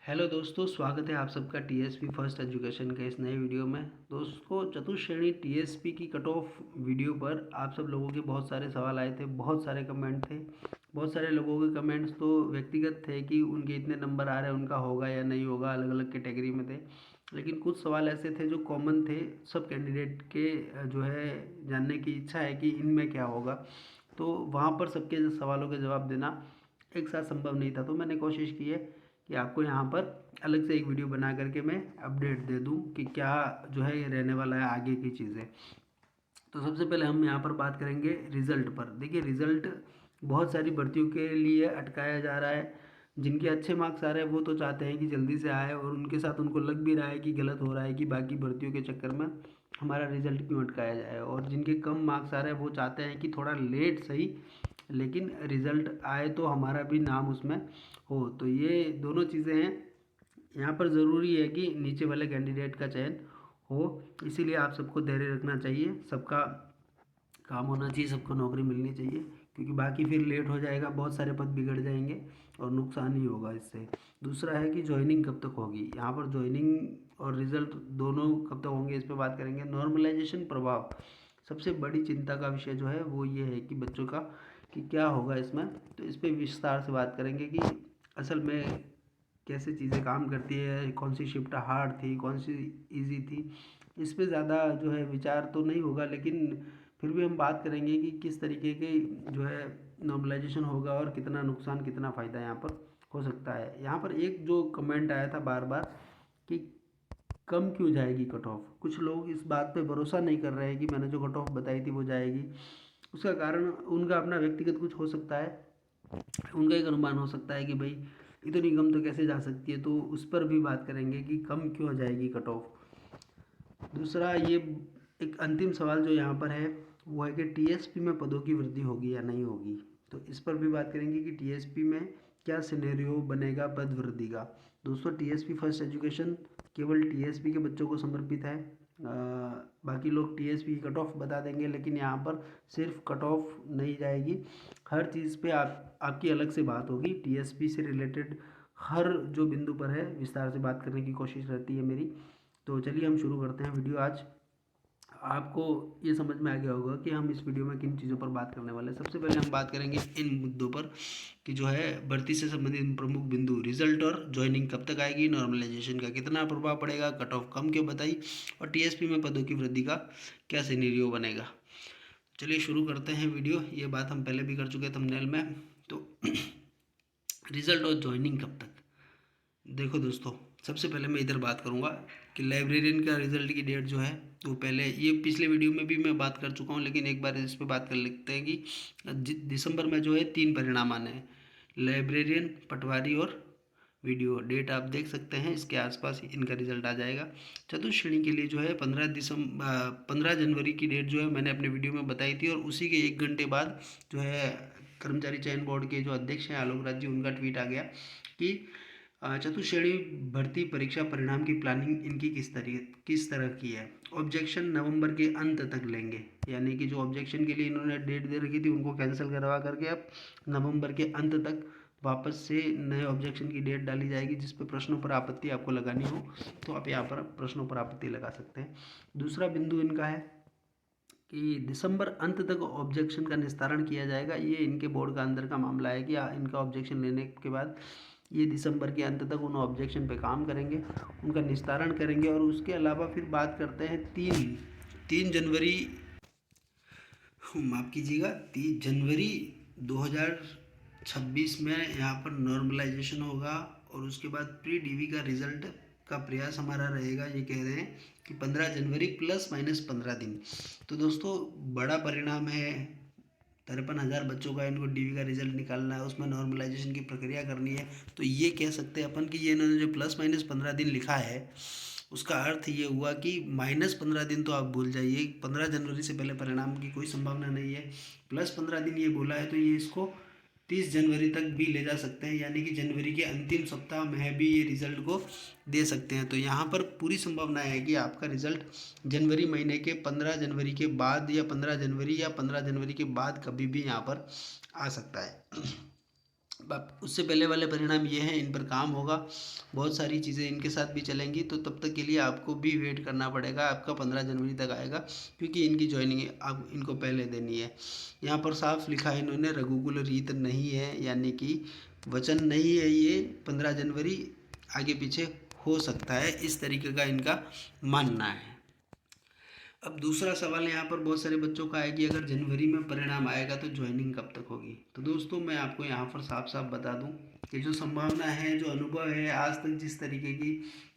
Hello दोस्तों, स्वागत है आप सबका टीएसपी फर्स्ट एजुकेशन के इस नए वीडियो में। दोस्तों, चतुश्रेणी टीएसपी की कट ऑफ वीडियो पर आप सब लोगों के बहुत सारे सवाल आए थे, बहुत सारे कमेंट थे। बहुत सारे लोगों के कमेंट्स तो व्यक्तिगत थे कि उनके इतने नंबर आ रहे हैं, उनका होगा या नहीं होगा, अलग अलग कैटेगरी में थे। लेकिन कुछ सवाल ऐसे थे जो कॉमन थे सब कैंडिडेट के, जो है जानने की इच्छा है कि इनमें क्या होगा। तो वहाँ पर सबके सवालों के जवाब देना एक साथ संभव नहीं था, तो मैंने कोशिश की है कि आपको यहाँ पर अलग से एक वीडियो बना करके मैं अपडेट दे दूँ कि क्या जो है ये रहने वाला है आगे की चीज़ें। तो सबसे पहले हम यहाँ पर बात करेंगे रिज़ल्ट पर। देखिए, रिज़ल्ट बहुत सारी भर्तियों के लिए अटकाया जा रहा है। जिनके अच्छे मार्क्स आ रहे हैं वो तो चाहते हैं कि जल्दी से आए, और उनके साथ उनको लग भी रहा है कि गलत हो रहा है कि बाकी भर्तियों के चक्कर में हमारा रिज़ल्ट क्यों अटकाया जाए। और जिनके कम मार्क्स आ रहे हैं वो चाहते हैं कि थोड़ा लेट सही, लेकिन रिज़ल्ट आए तो हमारा भी नाम उसमें हो। तो ये दोनों चीज़ें हैं। यहाँ पर ज़रूरी है कि नीचे वाले कैंडिडेट का चयन हो, इसीलिए आप सबको धैर्य रखना चाहिए। सबका काम होना चाहिए, सबको नौकरी मिलनी चाहिए, क्योंकि बाकी फिर लेट हो जाएगा, बहुत सारे पद बिगड़ जाएंगे और नुकसान ही होगा इससे। दूसरा है कि ज्वाइनिंग कब तक होगी। यहाँ पर ज्वाइनिंग और रिज़ल्ट दोनों कब तक होंगे, इस पर बात करेंगे। नॉर्मलाइजेशन प्रभाव, सबसे बड़ी चिंता का विषय जो है वो ये है कि बच्चों का कि क्या होगा इसमें। तो इस पर विस्तार से बात करेंगे कि असल में कैसे चीज़ें काम करती है, कौन सी शिफ्ट हार्ड थी, कौन सी इजी थी। इस पे ज़्यादा जो है विचार तो नहीं होगा, लेकिन फिर भी हम बात करेंगे कि किस तरीके के जो है नॉर्मलाइजेशन होगा और कितना नुकसान कितना फ़ायदा यहाँ पर हो सकता है। यहाँ पर एक जो कमेंट आया था बार बार कि कम क्यों जाएगी कट ऑफ। कुछ लोग इस बात पे भरोसा नहीं कर रहे हैं कि मैंने जो कट ऑफ बताई थी वो जाएगी। उसका कारण उनका अपना व्यक्तिगत कुछ हो सकता है। उनका एक अनुमान हो सकता है कि भाई इतनी कम तो कैसे जा सकती है, तो उस पर भी बात करेंगे कि कम क्यों जाएगी कट ऑफ। दूसरा, ये एक अंतिम सवाल जो यहाँ पर है वो है कि टीएसपी में पदों की वृद्धि होगी या नहीं होगी। तो इस पर भी बात करेंगे कि टीएसपी में क्या सिनेरियो बनेगा पद वृद्धि का। दोस्तों, टीएसपी फर्स्ट एजुकेशन केवल टीएसपी के बच्चों को समर्पित है। बाकी लोग टीएसपी की कट ऑफ बता देंगे, लेकिन यहाँ पर सिर्फ कट ऑफ नहीं जाएगी, हर चीज़ पे आपकी अलग से बात होगी। टीएसपी से रिलेटेड हर जो बिंदु पर है विस्तार से बात करने की कोशिश रहती है मेरी। तो चलिए हम शुरू करते हैं वीडियो। आज आपको ये समझ में आ गया होगा कि हम इस वीडियो में किन चीज़ों पर बात करने वाले हैं। सबसे पहले हम बात करेंगे इन मुद्दों पर कि जो है भर्ती से संबंधित प्रमुख बिंदु, रिजल्ट और ज्वाइनिंग कब तक आएगी, नॉर्मलाइजेशन का कितना प्रभाव पड़ेगा, कट ऑफ कम क्यों बताई, और टीएसपी में पदों की वृद्धि का क्या सिनेरियो बनेगा। चलिए शुरू करते हैं वीडियो। ये बात हम पहले भी कर चुके थंबनेल में। तो रिजल्ट और ज्वाइनिंग कब तक। देखो दोस्तों, सबसे पहले मैं इधर बात करूँगा कि लाइब्रेरियन का रिज़ल्ट की डेट जो है वो पहले, ये पिछले वीडियो में भी मैं बात कर चुका हूँ, लेकिन एक बार इस पर बात कर लेते हैं कि दिसंबर में जो है 3 परिणाम आने हैं, लाइब्रेरियन, पटवारी और वीडियो। डेट आप देख सकते हैं, इसके आसपास इनका रिजल्ट आ जाएगा। चतुश्रेणी के लिए जो है 15 जनवरी की डेट जो है मैंने अपने वीडियो में बताई थी, और उसी के 1 घंटे बाद जो है कर्मचारी चयन बोर्ड के जो अध्यक्ष हैं आलोक राज जी, उनका ट्वीट आ गया कि चतुश्रेणी भर्ती परीक्षा परिणाम की प्लानिंग इनकी किस तरह की है। ऑब्जेक्शन नवंबर के अंत तक लेंगे, यानी कि जो ऑब्जेक्शन के लिए इन्होंने डेट दे रखी थी उनको कैंसिल करवा करके अब नवंबर के अंत तक वापस से नए ऑब्जेक्शन की डेट डाली जाएगी, जिस पर प्रश्नों पर आपत्ति आपको लगानी हो तो आप यहाँ पर प्रश्नों पर आपत्ति लगा सकते हैं। दूसरा बिंदु इनका है कि दिसंबर अंत तक ऑब्जेक्शन का निस्तारण किया जाएगा। ये इनके बोर्ड का अंदर का मामला है कि इनका ऑब्जेक्शन लेने के बाद ये दिसंबर के अंत तक उन ऑब्जेक्शन पे काम करेंगे, उनका निस्तारण करेंगे। और उसके अलावा फिर बात करते हैं 3 जनवरी, माफ़ कीजिएगा, 3 जनवरी 2026 में यहाँ पर नॉर्मलाइजेशन होगा, और उसके बाद प्री डीवी का रिजल्ट का प्रयास हमारा रहेगा। ये कह रहे हैं कि 15 जनवरी प्लस माइनस 15 दिन। तो दोस्तों, बड़ा परिणाम है, 53,000 बच्चों का इनको डीवी का रिजल्ट निकालना है, उसमें नॉर्मलाइजेशन की प्रक्रिया करनी है। तो ये कह सकते हैं अपन कि ये इन्होंने जो प्लस माइनस 15 दिन लिखा है, उसका अर्थ ये हुआ कि -15 दिन तो आप भूल जाइए, 15 जनवरी से पहले परिणाम की कोई संभावना नहीं है। +15 दिन ये बोला है, तो ये इसको 30 जनवरी तक भी ले जा सकते हैं, यानी कि जनवरी के अंतिम सप्ताह में भी ये रिजल्ट को दे सकते हैं। तो यहाँ पर पूरी संभावना है कि आपका रिजल्ट जनवरी महीने के 15 जनवरी के बाद, या 15 जनवरी या 15 जनवरी के बाद कभी भी यहाँ पर आ सकता है। उससे पहले वाले परिणाम ये हैं, इन पर काम होगा, बहुत सारी चीज़ें इनके साथ भी चलेंगी। तो तब तक के लिए आपको भी वेट करना पड़ेगा, आपका 15 जनवरी तक आएगा, क्योंकि इनकी ज्वाइनिंग आप इनको पहले देनी है। यहाँ पर साफ लिखा है इन्होंने, रघुकुल रीत नहीं है, यानी कि वचन नहीं है ये 15 जनवरी, आगे पीछे हो सकता है, इस तरीके का इनका मानना है। अब दूसरा सवाल यहाँ पर बहुत सारे बच्चों का है कि अगर जनवरी में परिणाम आएगा तो ज्वाइनिंग कब तक होगी। तो दोस्तों मैं आपको यहाँ पर साफ साफ बता दूँ कि जो संभावना है, जो अनुभव है, आज तक जिस तरीके की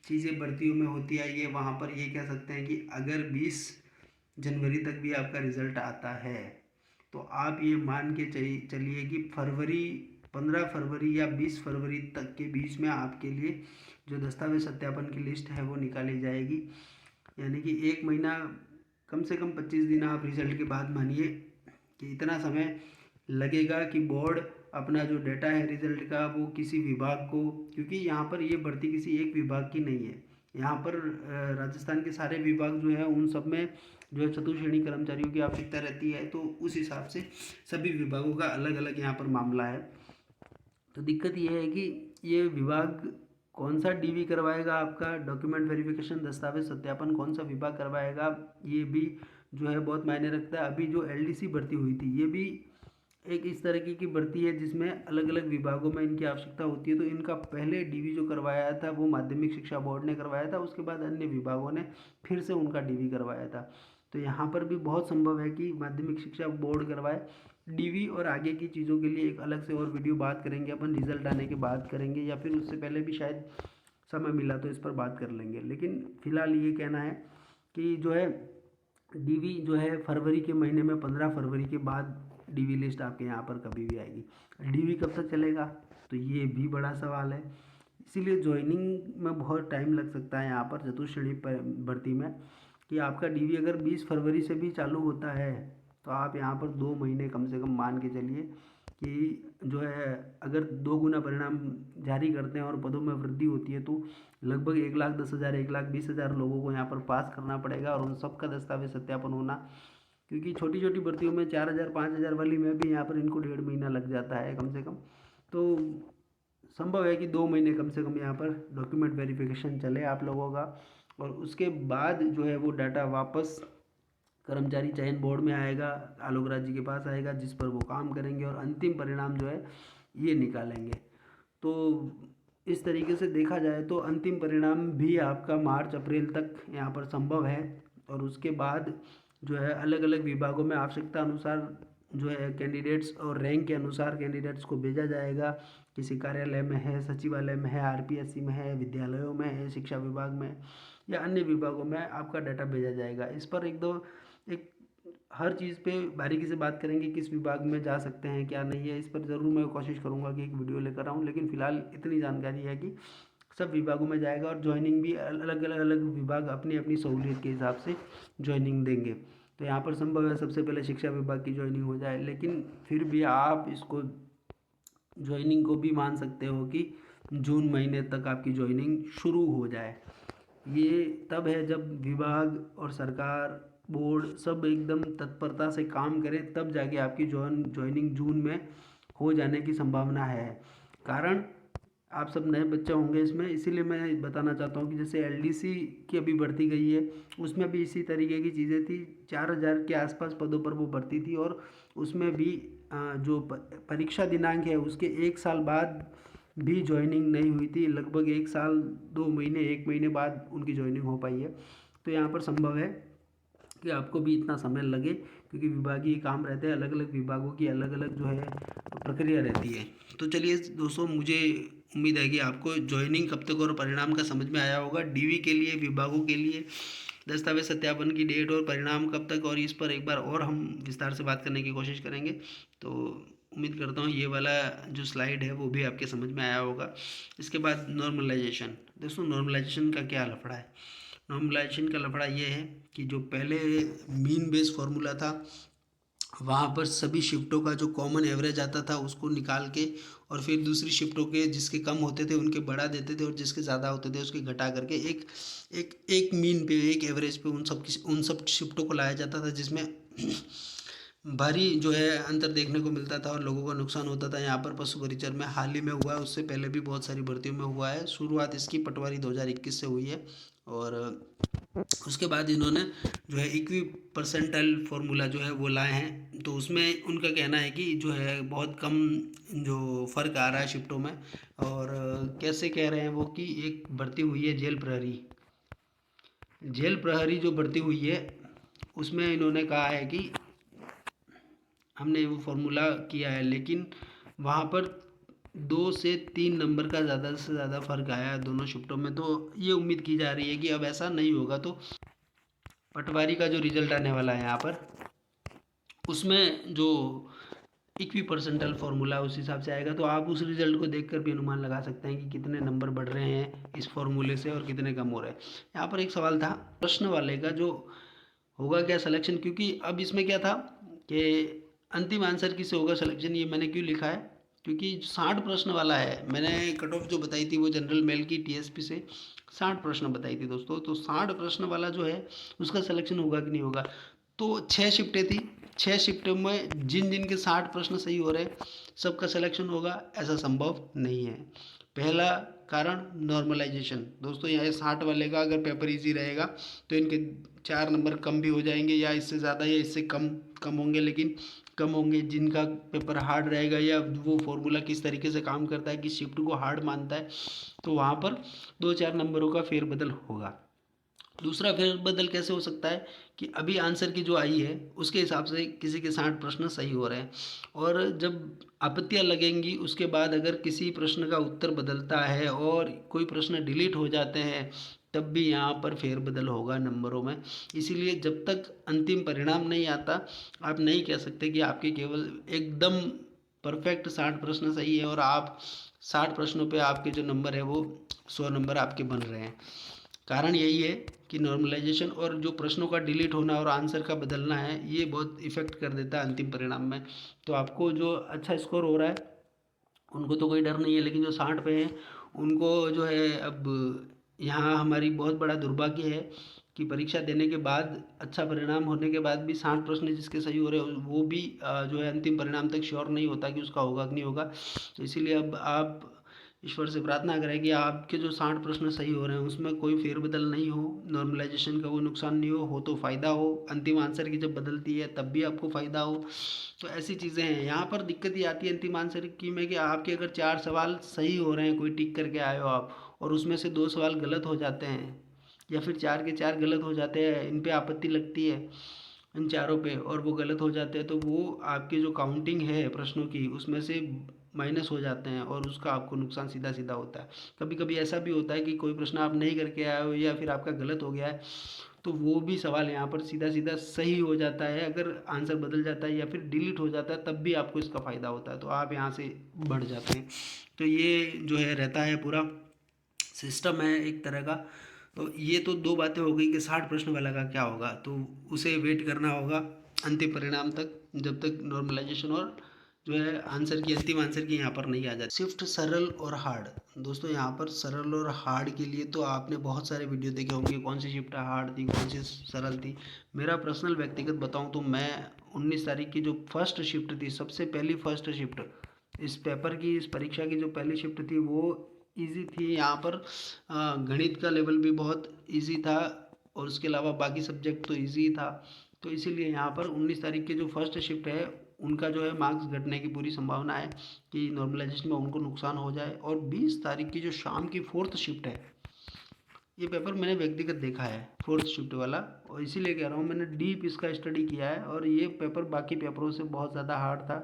चीज़ें भर्तियों में होती आई है, वहाँ पर ये कह सकते हैं कि अगर 20 जनवरी तक भी आपका रिजल्ट आता है तो आप ये मान के चलिए कि 15 फरवरी या 20 फरवरी तक के बीच में आपके लिए जो दस्तावेज सत्यापन की लिस्ट है वो निकाली जाएगी। यानी कि 1 महीना, कम से कम 25 दिन आप रिजल्ट के बाद मानिए कि इतना समय लगेगा कि बोर्ड अपना जो डाटा है रिजल्ट का वो किसी विभाग को, क्योंकि यहाँ पर ये भर्ती किसी एक विभाग की नहीं है, यहाँ पर राजस्थान के सारे विभाग जो है उन सब में जो है चतुर्श्रेणी कर्मचारियों की आवश्यकता रहती है। तो उस हिसाब से सभी विभागों का अलग अलग यहाँ पर मामला है। तो दिक्कत ये है कि ये विभाग कौन सा डीवी करवाएगा, आपका डॉक्यूमेंट वेरिफिकेशन दस्तावेज सत्यापन कौन सा विभाग करवाएगा, ये भी जो है बहुत मायने रखता है। अभी जो एलडीसी भर्ती हुई थी ये भी एक इस तरीके की भर्ती है जिसमें अलग अलग विभागों में इनकी आवश्यकता होती है। तो इनका पहले डीवी जो करवाया था वो माध्यमिक शिक्षा बोर्ड ने करवाया था, उसके बाद अन्य विभागों ने फिर से उनका डीवी करवाया था। तो यहाँ पर भी बहुत संभव है कि माध्यमिक शिक्षा बोर्ड करवाए डीवी, और आगे की चीज़ों के लिए एक अलग से और वीडियो बात करेंगे अपन, रिजल्ट आने के बाद करेंगे, या फिर उससे पहले भी शायद समय मिला तो इस पर बात कर लेंगे। लेकिन फिलहाल ये कहना है कि जो है डीवी जो है फरवरी के महीने में 15 फरवरी के बाद डीवी लिस्ट आपके यहाँ पर कभी भी आएगी। डीवी कब तक चलेगा तो ये भी बड़ा सवाल है, इसीलिए ज्वाइनिंग में बहुत टाइम लग सकता है यहाँ पर चतुर्श्रेणी भर्ती में। कि आपका डीवी अगर 20 फरवरी से भी चालू होता है तो आप यहाँ पर 2 महीने कम से कम मान के चलिए कि जो है अगर 2 गुना परिणाम जारी करते हैं और पदों में वृद्धि होती है तो लगभग 1,10,000 1,20,000 लोगों को यहाँ पर पास करना पड़ेगा, और उन सबका दस्तावेज सत्यापन होना, क्योंकि छोटी छोटी भर्तियों में 4,000 5,000 वाली में भी यहाँ पर इनको 1.5 महीना लग जाता है कम से कम। तो संभव है कि 2 महीने कम से कम यहाँ पर डॉक्यूमेंट वेरिफिकेशन चले आप लोगों का, और उसके बाद जो है वो डाटा वापस कर्मचारी चयन बोर्ड में आएगा, आलोक राज जी के पास आएगा, जिस पर वो काम करेंगे और अंतिम परिणाम जो है ये निकालेंगे। तो इस तरीके से देखा जाए तो अंतिम परिणाम भी आपका मार्च अप्रैल तक यहाँ पर संभव है, और उसके बाद जो है अलग अलग विभागों में आवश्यकता अनुसार जो है कैंडिडेट्स और रैंक के अनुसार कैंडिडेट्स को भेजा जाएगा। किसी कार्यालय में है, सचिवालय में है, आरपीएससी में है, विद्यालयों में है, शिक्षा विभाग में या अन्य विभागों में आपका डाटा भेजा जाएगा। इस पर एक हर चीज़ पे बारीकी से बात करेंगे, किस विभाग में जा सकते हैं क्या नहीं है, इस पर ज़रूर मैं कोशिश करूँगा कि एक वीडियो लेकर आऊँ। लेकिन फ़िलहाल इतनी जानकारी है कि सब विभागों में जाएगा, और ज्वाइनिंग भी अलग विभाग अपनी अपनी सहूलियत के हिसाब से ज्वाइनिंग देंगे। तो यहाँ पर संभव है सबसे पहले शिक्षा विभाग की ज्वाइनिंग हो जाए, लेकिन फिर भी आप इसको ज्वाइनिंग को भी मान सकते हो कि जून महीने तक आपकी ज्वाइनिंग शुरू हो जाए। ये तब है जब विभाग और सरकार बोर्ड सब एकदम तत्परता से काम करें, तब जाके आपकी ज्वाइनिंग जून में हो जाने की संभावना है। कारण आप सब नए बच्चे होंगे इसमें, इसीलिए मैं बताना चाहता हूँ कि जैसे एलडीसी की अभी भर्ती गई है उसमें भी इसी तरीके की चीज़ें थी, 4,000 के आसपास पदों पर वो भर्ती थी, और उसमें भी जो परीक्षा दिनांक है उसके 1 साल बाद भी ज्वाइनिंग नहीं हुई थी, लगभग 1 साल 2 महीने 1 महीने बाद उनकी ज्वाइनिंग हो पाई है। तो यहाँ पर संभव है कि आपको भी इतना समय लगे, क्योंकि विभागीय काम रहते हैं, अलग अलग विभागों की अलग अलग जो है प्रक्रिया रहती है। तो चलिए दोस्तों, मुझे उम्मीद है कि आपको ज्वाइनिंग कब तक और परिणाम का समझ में आया होगा। डीवी के लिए, विभागों के लिए दस्तावेज सत्यापन की डेट और परिणाम कब तक, और इस पर एक बार और हम विस्तार से बात करने की कोशिश करेंगे। तो उम्मीद करता हूँ ये वाला जो स्लाइड है वो भी आपके समझ में आया होगा। इसके बाद नॉर्मलाइजेशन। दोस्तों नॉर्मलाइजेशन का क्या लफड़ा है? नॉर्मलाइजेशन का लफड़ा ये है कि जो पहले मीन बेस फार्मूला था वहाँ पर सभी शिफ्टों का जो कॉमन एवरेज आता था उसको निकाल के, और फिर दूसरी शिफ्टों के जिसके कम होते थे उनके बढ़ा देते थे, और जिसके ज़्यादा होते थे उसके घटा करके एक मीन पे, एक एवरेज पे उन सब शिफ्टों को लाया जाता था, जिसमें भारी जो है अंतर देखने को मिलता था और लोगों का नुकसान होता था। यहाँ पर पशु परिचर में हाल ही में हुआ है, उससे पहले भी बहुत सारी भर्तियों में हुआ है। शुरुआत इसकी पटवारी 2021 से हुई है और उसके बाद इन्होंने जो है इक्वी परसेंटाइल फार्मूला जो है वो लाए हैं। तो उसमें उनका कहना है कि जो है बहुत कम जो फ़र्क आ रहा है शिफ्टों में। और कैसे कह रहे हैं वो कि एक भर्ती हुई है जेल प्रहरी। जेल प्रहरी जो भर्ती हुई है उसमें इन्होंने कहा है कि हमने वो फार्मूला किया है, लेकिन वहाँ पर 2 से 3 नंबर का ज़्यादा से ज़्यादा फ़र्क आया है दोनों शिफ्टों में। तो ये उम्मीद की जा रही है कि अब ऐसा नहीं होगा। तो पटवारी का जो रिजल्ट आने वाला है यहाँ पर, उसमें जो इक्वी परसेंटाइल फार्मूला है उस हिसाब से आएगा। तो आप उस रिजल्ट को देखकर भी अनुमान लगा सकते हैं कि कितने नंबर बढ़ रहे हैं इस फार्मूले से और कितने कम हो रहे हैं। यहाँ पर एक सवाल था प्रश्न वाले का, जो होगा क्या सिलेक्शन, क्योंकि अब इसमें क्या था कि अंतिम आंसर किससे होगा सिलेक्शन। ये मैंने क्यों लिखा है, क्योंकि 60 प्रश्न वाला है। मैंने कट ऑफ जो बताई थी वो जनरल मेल की टीएसपी से 60 प्रश्न बताई थी दोस्तों। तो 60 प्रश्न वाला जो है उसका सिलेक्शन होगा कि नहीं होगा। तो 6 शिफ्टें थी, 6 शिफ्टों में जिन जिन के 60 प्रश्न सही हो रहे सबका सिलेक्शन होगा, ऐसा संभव नहीं है। पहला कारण नॉर्मलाइजेशन दोस्तों, यहाँ 60 वाले का अगर पेपर इजी रहेगा तो इनके 4 नंबर कम भी हो जाएंगे, या इससे ज़्यादा या इससे कम कम होंगे, लेकिन कम होंगे। जिनका पेपर हार्ड रहेगा या वो फॉर्मूला किस तरीके से काम करता है कि शिफ्ट को हार्ड मानता है, तो वहाँ पर 2-4 नंबरों का फेरबदल होगा। दूसरा फेरबदल कैसे हो सकता है कि अभी आंसर की जो आई है उसके हिसाब से किसी के 60 प्रश्न सही हो रहे हैं, और जब आपत्तियां लगेंगी उसके बाद अगर किसी प्रश्न का उत्तर बदलता है और कोई प्रश्न डिलीट हो जाते हैं, तब भी यहाँ पर फेरबदल होगा नंबरों में। इसीलिए जब तक अंतिम परिणाम नहीं आता आप नहीं कह सकते कि आपके केवल एकदम परफेक्ट 60 प्रश्न सही है और आप 60 प्रश्नों पे आपके जो नंबर है वो 100 नंबर आपके बन रहे हैं। कारण यही है कि नॉर्मलाइजेशन और जो प्रश्नों का डिलीट होना और आंसर का बदलना है ये बहुत इफ़ेक्ट कर देता है अंतिम परिणाम में। तो आपको जो अच्छा स्कोर हो रहा है उनको तो कोई डर नहीं है, लेकिन जो 60 पे हैं उनको जो है अब यहाँ हमारी बहुत बड़ा दुर्भाग्य है कि परीक्षा देने के बाद अच्छा परिणाम होने के बाद भी 60 प्रश्न जिसके सही हो रहे हैं वो भी जो है अंतिम परिणाम तक श्योर नहीं होता कि उसका होगा कि नहीं होगा। तो इसीलिए अब आप ईश्वर से प्रार्थना करें कि आपके जो 60 प्रश्न सही हो रहे हैं उसमें कोई फेरबदल नहीं हो, नॉर्मलाइजेशन का वो नुकसान नहीं हो तो फ़ायदा हो, अंतिम आंसर की जब बदलती है तब भी आपको फ़ायदा हो। तो ऐसी चीज़ें हैं। यहाँ पर दिक्कत ये आती है अंतिम आंसर की में कि आपके अगर 4 सवाल सही हो रहे हैं, कोई टिक करके आए हो आप, और उसमें से 2 सवाल गलत हो जाते हैं या फिर 4 के 4 गलत हो जाते हैं, इन पे आपत्ति लगती है इन चारों पे और वो गलत हो जाते हैं, तो वो आपकी जो काउंटिंग है प्रश्नों की उसमें से माइनस हो जाते हैं और उसका आपको नुकसान सीधा सीधा होता है। कभी कभी ऐसा भी होता है कि कोई प्रश्न आप नहीं करके आए हो या फिर आपका गलत हो गया है, तो वो भी सवाल यहाँ पर सीधा सीधा सही हो जाता है। अगर आंसर बदल जाता है या फिर डिलीट हो जाता है तब भी आपको इसका फ़ायदा होता है, तो आप यहाँ से बढ़ जाते हैं। तो ये जो है रहता है पूरा सिस्टम है एक तरह का। तो ये तो दो बातें हो गई कि 60 प्रश्न वाला का क्या होगा, तो उसे वेट करना होगा अंतिम परिणाम तक, जब तक नॉर्मलाइजेशन और जो है आंसर की अंतिम आंसर की यहाँ पर नहीं आ जाती। शिफ्ट सरल और हार्ड दोस्तों, यहाँ पर सरल और हार्ड के लिए तो आपने बहुत सारे वीडियो देखे होंगे, कौन सी शिफ्ट हार्ड थी कौन सी सरल थी। मेरा पर्सनल व्यक्तिगत बताऊँ तो मैं 19 तारीख की जो फर्स्ट शिफ्ट थी, सबसे पहली फर्स्ट शिफ्ट इस पेपर की, इस परीक्षा की जो पहली शिफ्ट थी वो इजी थी। यहाँ पर गणित का लेवल भी बहुत इजी था और उसके अलावा बाकी सब्जेक्ट तो इजी था। तो इसीलिए यहाँ पर 19 तारीख की जो फर्स्ट शिफ्ट है उनका जो है मार्क्स घटने की पूरी संभावना है कि नॉर्मलाइजेशन में उनको नुकसान हो जाए। और 20 तारीख की जो शाम की फोर्थ शिफ्ट है, ये पेपर मैंने व्यक्तिगत देखा है फोर्थ शिफ्ट वाला, और इसीलिए कह रहा हूँ मैंने डीप इसका स्टडी किया है और ये पेपर बाकी पेपरों से बहुत ज़्यादा हार्ड था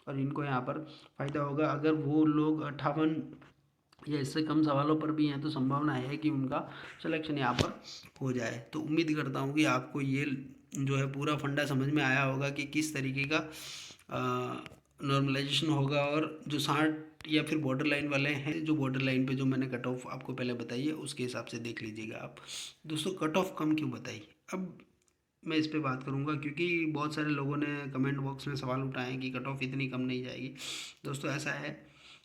और इनको यहाँ पर फ़ायदा होगा। अगर वो लोग 58 या इससे कम सवालों पर भी हैं तो संभावना है कि उनका सिलेक्शन यहाँ पर हो जाए। तो उम्मीद करता हूँ कि आपको ये जो है पूरा फंडा समझ में आया होगा कि किस तरीके का नॉर्मलाइजेशन होगा। और जो 60 या फिर बॉर्डर लाइन वाले हैं, जो बॉर्डर लाइन पे जो मैंने कट ऑफ आपको पहले बताई है उसके हिसाब से देख लीजिएगा आप। दोस्तों कट ऑफ कम क्यों बताई, अब मैं इस पे बात करूँगा क्योंकि बहुत सारे लोगों ने कमेंट बॉक्स में सवाल उठाए हैं कि कट ऑफ इतनी कम नहीं जाएगी। दोस्तों ऐसा है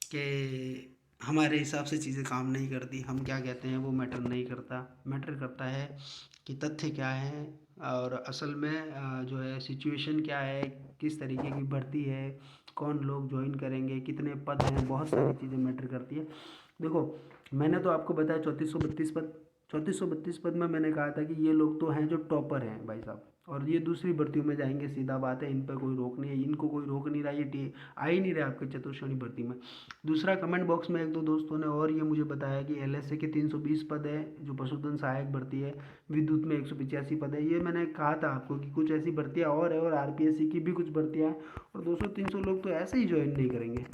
कि हमारे हिसाब से चीज़ें काम नहीं करती, हम क्या कहते हैं वो मैटर नहीं करता। मैटर करता है कि तथ्य क्या है और असल में जो है सिचुएशन क्या है, किस तरीके की भर्ती है, कौन लोग ज्वाइन करेंगे, कितने पद हैं, बहुत सारी चीज़ें मैटर करती है। देखो, मैंने तो आपको बताया 3432 पद। 3432 पद में मैंने कहा था कि ये लोग तो हैं जो टॉपर हैं भाई साहब, और ये दूसरी भर्तियों में जाएंगे, सीधा बात है, इन पर कोई रोक नहीं है, इनको कोई रोक नहीं रहा, ये आ ही नहीं रहा आपके चतुर्श्रेणी भर्ती में। दूसरा, कमेंट बॉक्स में एक दो दोस्तों ने और ये मुझे बताया कि एलएसए के 320 पद है जो पशुधन सहायक भर्ती है, विद्युत में 185 पद है। ये मैंने कहा था आपको कि कुछ ऐसी भर्तियाँ और है, और आरपीएससी की भी कुछ भर्तियाँ हैं, और 200-300 लोग तो ऐसे ही ज्वाइन नहीं करेंगे।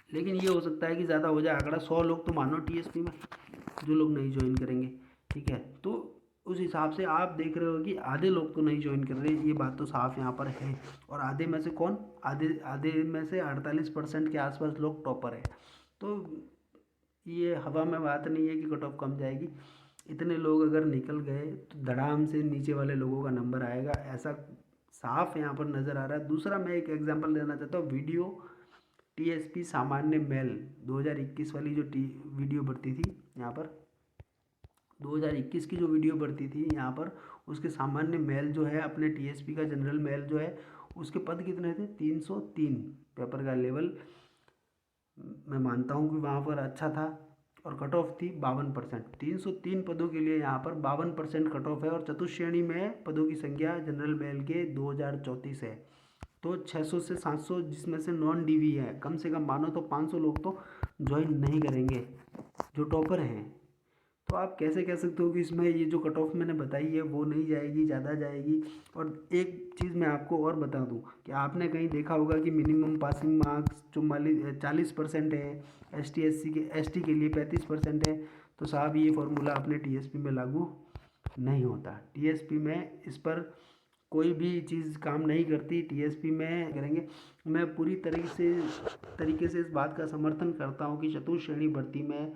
लेकिन ये हो सकता है कि ज़्यादा हो जाए आंकड़ा, 100 लोग तो मानो टीएसपी में जो लोग नहीं ज्वाइन करेंगे, ठीक है। तो उस हिसाब से आप देख रहे हो कि आधे लोग तो नहीं ज्वाइन कर रहे, ये बात तो साफ यहाँ पर है। और आधे में से कौन, आधे आधे में से 48% के आसपास लोग टॉपर है। तो ये हवा में बात नहीं है कि कट ऑफ कम जाएगी। इतने लोग अगर निकल गए तो धड़ाम से नीचे वाले लोगों का नंबर आएगा, ऐसा साफ यहाँ पर नज़र आ रहा है। दूसरा, मैं एक एग्जांपल देना चाहता हूँ। वीडियो टीएसपी सामान्य मेल 2021 वाली जो वीडियो भर्ती थी यहाँ पर, 2021 की जो वीडियो भर्ती थी यहाँ पर, उसके सामान्य मेल जो है अपने टीएसपी का जनरल मेल जो है, उसके पद कितने थे, 303। पेपर का लेवल मैं मानता हूँ कि वहाँ पर अच्छा था, और कट ऑफ थी 52%। 303 पदों के लिए यहाँ पर 52% कट ऑफ है, और चतुश्रेणी में पदों की संख्या जनरल मेल के 2034 है। तो 600 से 700 जिसमें से नॉन डीवी है, कम से कम मानो तो 500 लोग तो ज्वाइन नहीं करेंगे जो टॉपर हैं। तो आप कैसे कह सकते हो कि इसमें ये जो कट ऑफ मैंने बताई है वो नहीं जाएगी, ज़्यादा जाएगी। और एक चीज़ मैं आपको और बता दूं कि आपने कहीं देखा होगा कि मिनिमम पासिंग मार्क्स 40% है, एसटी के लिए 35% है। तो साहब ये फॉर्मूला अपने टीएसपी में लागू नहीं होता। टीएसपी में इस पर कोई भी चीज़ काम नहीं करती। टीएसपी में करेंगे, मैं पूरी तरीके से इस बात का समर्थन करता हूँ कि चतुर्श्रेणी भर्ती में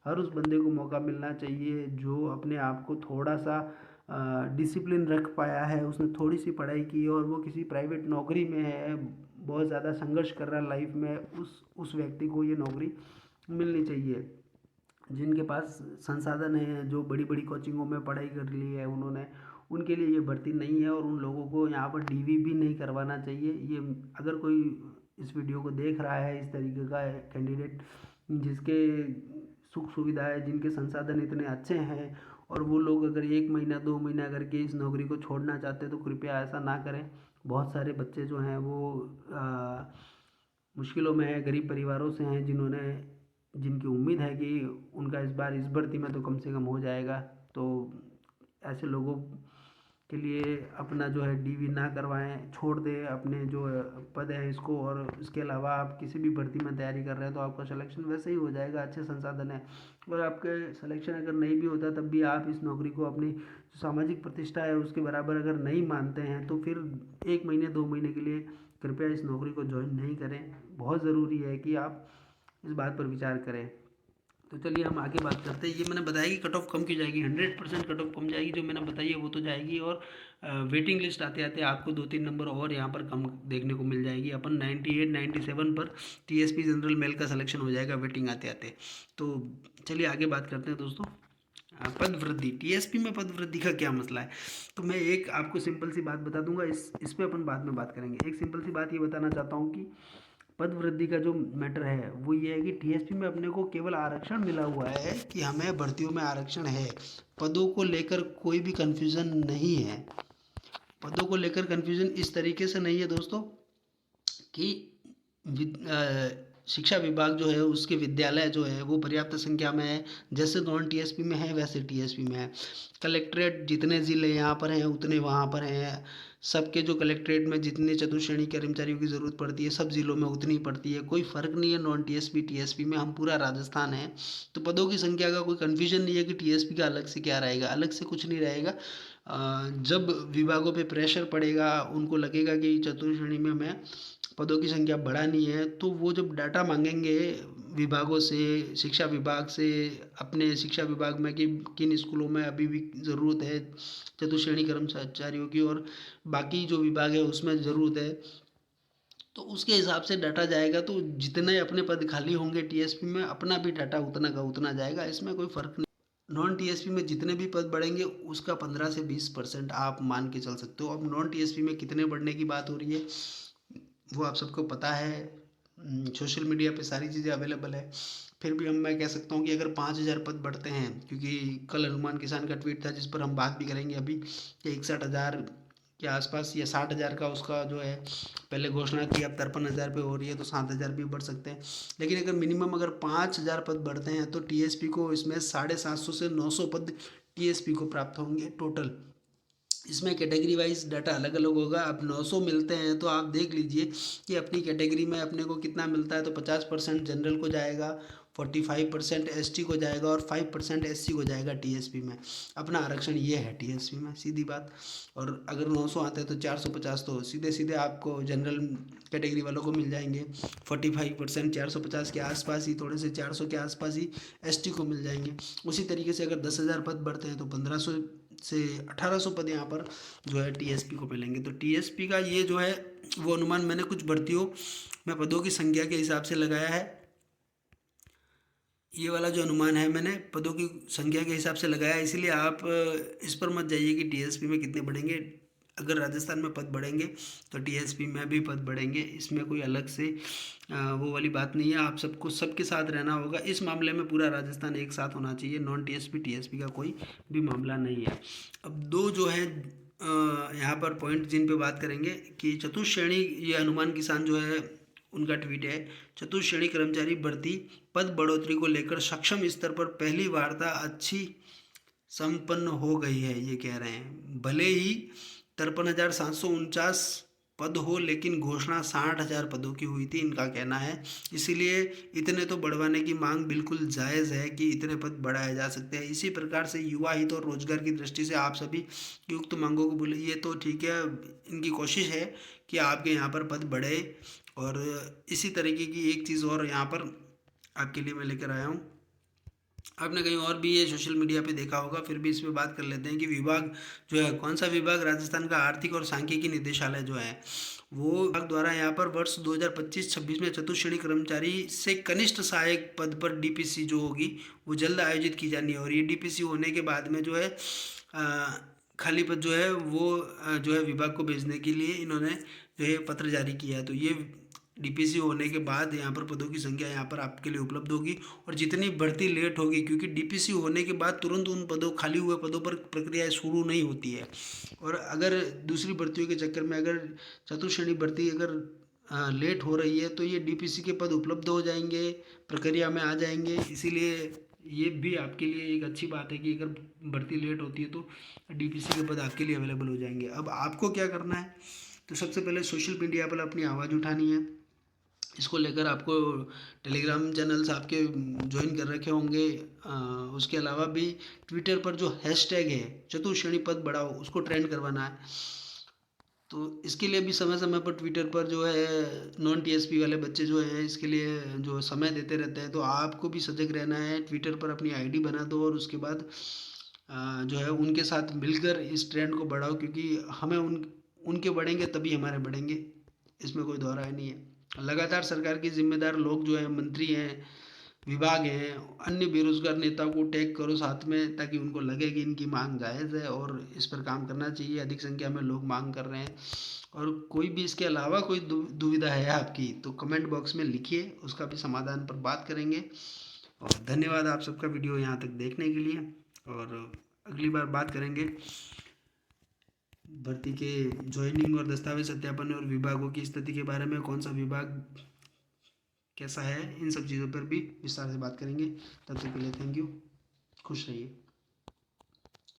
हर उस बंदे को मौका मिलना चाहिए जो अपने आप को थोड़ा सा डिसिप्लिन रख पाया है, उसने थोड़ी सी पढ़ाई की है और वो किसी प्राइवेट नौकरी में है, बहुत ज़्यादा संघर्ष कर रहा है लाइफ में, उस व्यक्ति को ये नौकरी मिलनी चाहिए। जिनके पास संसाधन है, जो बड़ी बड़ी कोचिंगों में पढ़ाई कर ली है उन्होंने, उनके लिए ये भर्ती नहीं है, और उन लोगों को यहाँ पर डीवी भी नहीं करवाना चाहिए। ये अगर कोई इस वीडियो को देख रहा है, इस तरीके का कैंडिडेट जिसके सुख सुविधा है, जिनके संसाधन इतने अच्छे हैं, और वो लोग अगर 1 महीना 2 महीना करके इस नौकरी को छोड़ना चाहते हैं तो कृपया ऐसा ना करें। बहुत सारे बच्चे जो हैं वो मुश्किलों में हैं, गरीब परिवारों से हैं, जिनकी उम्मीद है कि उनका इस बार इस भर्ती में तो कम से कम हो जाएगा। तो ऐसे लोगों के लिए अपना जो है डीवी ना करवाएं, छोड़ दें अपने जो पद है इसको। और इसके अलावा आप किसी भी भर्ती में तैयारी कर रहे हैं तो आपका सिलेक्शन वैसे ही हो जाएगा, अच्छे संसाधन है। और आपके सिलेक्शन अगर नहीं भी होता तब भी आप इस नौकरी को अपनी जो सामाजिक प्रतिष्ठा है उसके बराबर अगर नहीं मानते हैं तो फिर 1 महीने 2 महीने के लिए कृपया इस नौकरी को ज्वाइन नहीं करें। बहुत ज़रूरी है कि आप इस बात पर विचार करें। तो चलिए हम आगे बात करते हैं। ये मैंने बताया कि कट ऑफ कम क्यों जाएगी, 100% कट ऑफ कम जाएगी, जो मैंने बताई है वो तो जाएगी। और वेटिंग लिस्ट आते आते आपको 2-3 नंबर और यहाँ पर कम देखने को मिल जाएगी। अपन 98 97 पर टीएसपी जनरल मेल का सिलेक्शन हो जाएगा वेटिंग आते आते। तो चलिए आगे बात करते हैं दोस्तों। पद वृद्धि, टीएसपी में पद वृद्धि का क्या मसला है। तो मैं एक आपको सिंपल सी बात बता दूंगा, इस पे अपन बाद में बात करेंगे। एक सिंपल सी बात ये बताना चाहता हूँ कि पद वृद्धि का जो मैटर है वो ये है कि टीएसपी में अपने को केवल आरक्षण मिला हुआ है कि हमें भर्तियों में आरक्षण है, पदों को लेकर कोई भी कन्फ्यूज़न नहीं है। पदों को लेकर कन्फ्यूज़न इस तरीके से नहीं है दोस्तों कि शिक्षा विभाग जो है उसके विद्यालय जो है वो पर्याप्त संख्या में है, जैसे नॉन टीएसपी में है वैसे टीएसपी में है। कलेक्ट्रेट जितने ज़िले यहाँ पर हैं उतने वहाँ पर हैं, सबके जो कलेक्ट्रेट में जितने चतुश्रेणी कर्मचारियों की ज़रूरत पड़ती है सब ज़िलों में उतनी पड़ती है, कोई फ़र्क नहीं है नॉन टीएसपी टीएसपी में, हम पूरा राजस्थान है। तो पदों की संख्या का कोई कन्फ्यूजन नहीं है कि टीएसपी का अलग से क्या रहेगा, अलग से कुछ नहीं रहेगा। जब विभागों पे प्रेशर पड़ेगा, उनको लगेगा कि चतुर्श्रेणी में हमें पदों की संख्या बढ़ानी है, तो वो जब डाटा मांगेंगे विभागों से, शिक्षा विभाग से, अपने शिक्षा विभाग में कि किन स्कूलों में अभी भी ज़रूरत है चतुश्रेणी कर्मचारियों की और बाकी जो विभाग है उसमें ज़रूरत है, तो उसके हिसाब से डाटा जाएगा। तो जितने अपने पद खाली होंगे टीएसपी में, अपना भी डाटा उतना का उतना जाएगा, इसमें कोई फ़र्क नहीं। नॉन टीएसपी में जितने भी पद बढ़ेंगे उसका 15 से 20% आप मान के चल सकते हो। अब नॉन टीएसपी में कितने बढ़ने की बात हो रही है वो आप सबको पता है, सोशल मीडिया पे सारी चीज़ें अवेलेबल है। फिर भी मैं कह सकता हूँ कि अगर 5,000 पद बढ़ते हैं, क्योंकि कल हनुमान किसान का ट्वीट था जिस पर हम बात भी करेंगे अभी, कि 61,000 के आसपास या 60,000 का उसका जो है पहले घोषणा की, अब 53,000 पे हो रही है, तो 7,000 भी बढ़ सकते हैं। लेकिन अगर मिनिमम अगर 5,000 पद बढ़ते हैं तो टीएसपी को इसमें 750 से 900 पद टीएसपी को प्राप्त होंगे टोटल। इसमें कैटेगरी वाइज डाटा अलग अलग होगा। अब 900 मिलते हैं तो आप देख लीजिए कि अपनी कैटेगरी में अपने को कितना मिलता है। तो 50% जनरल को जाएगा, 45% एसटी को जाएगा और 5% एससी को जाएगा टीएसपी में। अपना आरक्षण ये है टीएसपी में, सीधी बात। और अगर 900 आते हैं तो 450 तो सीधे सीधे आपको जनरल कैटेगरी वालों को मिल जाएंगे। 45% 450 के आसपास ही, थोड़े से 400 के आसपास ही एसटी को मिल जाएंगे। उसी तरीके से अगर 10,000 पद बढ़ते हैं तो 1,500 से 1,800 पद यहाँ पर जो है टीएसपी को मिलेंगे। तो टीएसपी का ये जो है वो अनुमान मैंने कुछ भर्तियों में पदों की संख्या के हिसाब से लगाया है। ये वाला जो अनुमान है मैंने पदों की संख्या के हिसाब से लगाया है, इसीलिए आप इस पर मत जाइए कि टीएसपी में कितने बढ़ेंगे। अगर राजस्थान में पद बढ़ेंगे तो टीएसपी में भी पद बढ़ेंगे, इसमें कोई अलग से वो वाली बात नहीं है। आप सबको सबके साथ रहना होगा इस मामले में, पूरा राजस्थान एक साथ होना चाहिए। नॉन टीएसपी टीएसपी का कोई भी मामला नहीं है। अब दो जो है यहाँ पर पॉइंट जिन पे बात करेंगे कि चतुश्रेणी, ये हनुमान किसान जो है उनका ट्वीट है, चतुश्रेणी कर्मचारी भर्ती पद बढ़ोतरी को लेकर सक्षम स्तर पर पहली वार्ता अच्छी संपन्न हो गई है। ये कह रहे हैं भले ही 53,749 पद हो, लेकिन घोषणा 60,000 पदों की हुई थी, इनका कहना है। इसीलिए इतने तो बढ़वाने की मांग बिल्कुल जायज़ है कि इतने पद बढ़ाए जा सकते हैं। इसी प्रकार से युवा हित और रोजगार की दृष्टि से आप सभी युक्त मांगों को बोले, ये तो ठीक है, इनकी कोशिश है कि आपके यहाँ पर पद बढ़े। और इसी तरीके की एक चीज़ और यहाँ पर आपके लिए मैं लेकर आया हूँ। आपने कहीं और भी ये सोशल मीडिया पे देखा होगा, फिर भी इस पे बात कर लेते हैं कि विभाग जो है, कौन सा विभाग, राजस्थान का आर्थिक और सांख्यिकी निदेशालय जो है वो विभाग द्वारा यहाँ पर वर्ष 2025-26 में चतुश्रेणी कर्मचारी से कनिष्ठ सहायक पद पर डीपीसी जो होगी वो जल्द आयोजित की जानी है। और ये डीपीसी होने के बाद में जो है खाली पद जो है वो जो है विभाग को भेजने के लिए इन्होंने जो है पत्र जारी किया है। तो ये डीपीसी होने के बाद यहाँ पर पदों की संख्या यहाँ पर आपके लिए उपलब्ध होगी। और जितनी भर्ती लेट होगी, क्योंकि डीपीसी होने के बाद तुरंत उन पदों, खाली हुए पदों पर प्रक्रिया शुरू नहीं होती है। और अगर दूसरी भर्तियों के चक्कर में अगर चतुश्रेणी भर्ती अगर लेट हो रही है तो ये डीपीसी के पद उपलब्ध हो जाएंगे, प्रक्रिया में आ जाएंगे। इसीलिए ये भी आपके लिए एक अच्छी बात है कि अगर भर्ती लेट होती है तो डीपीसी के पद आपके लिए अवेलेबल हो जाएंगे। अब आपको क्या करना है, तो सबसे पहले सोशल मीडिया पर अपनी आवाज़ उठानी है। इसको लेकर आपको टेलीग्राम चैनल्स आपके ज्वाइन कर रखे होंगे। उसके अलावा भी ट्विटर पर जो हैशटैग है चतुश्रेणी पद बढ़ाओ, उसको ट्रेंड करवाना है। तो इसके लिए भी समय समय पर ट्विटर पर जो है नॉन टीएसपी वाले बच्चे जो हैं इसके लिए जो समय देते रहते हैं। तो आपको भी सजग रहना है, ट्विटर पर अपनी आईडी बना दो और उसके बाद जो है उनके साथ मिलकर इस ट्रेंड को बढ़ाओ, क्योंकि हमें उनके बढ़ेंगे तभी हमारे बढ़ेंगे, इसमें कोई दो राय नहीं है। लगातार सरकार के जिम्मेदार लोग जो हैं, मंत्री हैं, विभाग हैं, अन्य बेरोजगार नेता को टैग करो साथ में, ताकि उनको लगे कि इनकी मांग जायज़ है और इस पर काम करना चाहिए। अधिक संख्या में लोग मांग कर रहे हैं। और कोई भी इसके अलावा कोई दुविधा है आपकी तो कमेंट बॉक्स में लिखिए, उसका भी समाधान पर बात करेंगे। और धन्यवाद आप सबका वीडियो यहाँ तक देखने के लिए। और अगली बार बात करेंगे भर्ती के ज्वाइनिंग और दस्तावेज सत्यापन और विभागों की स्थिति के बारे में, कौन सा विभाग कैसा है, इन सब चीज़ों पर भी विस्तार से बात करेंगे। तब तक के लिए थैंक यू, खुश रहिए।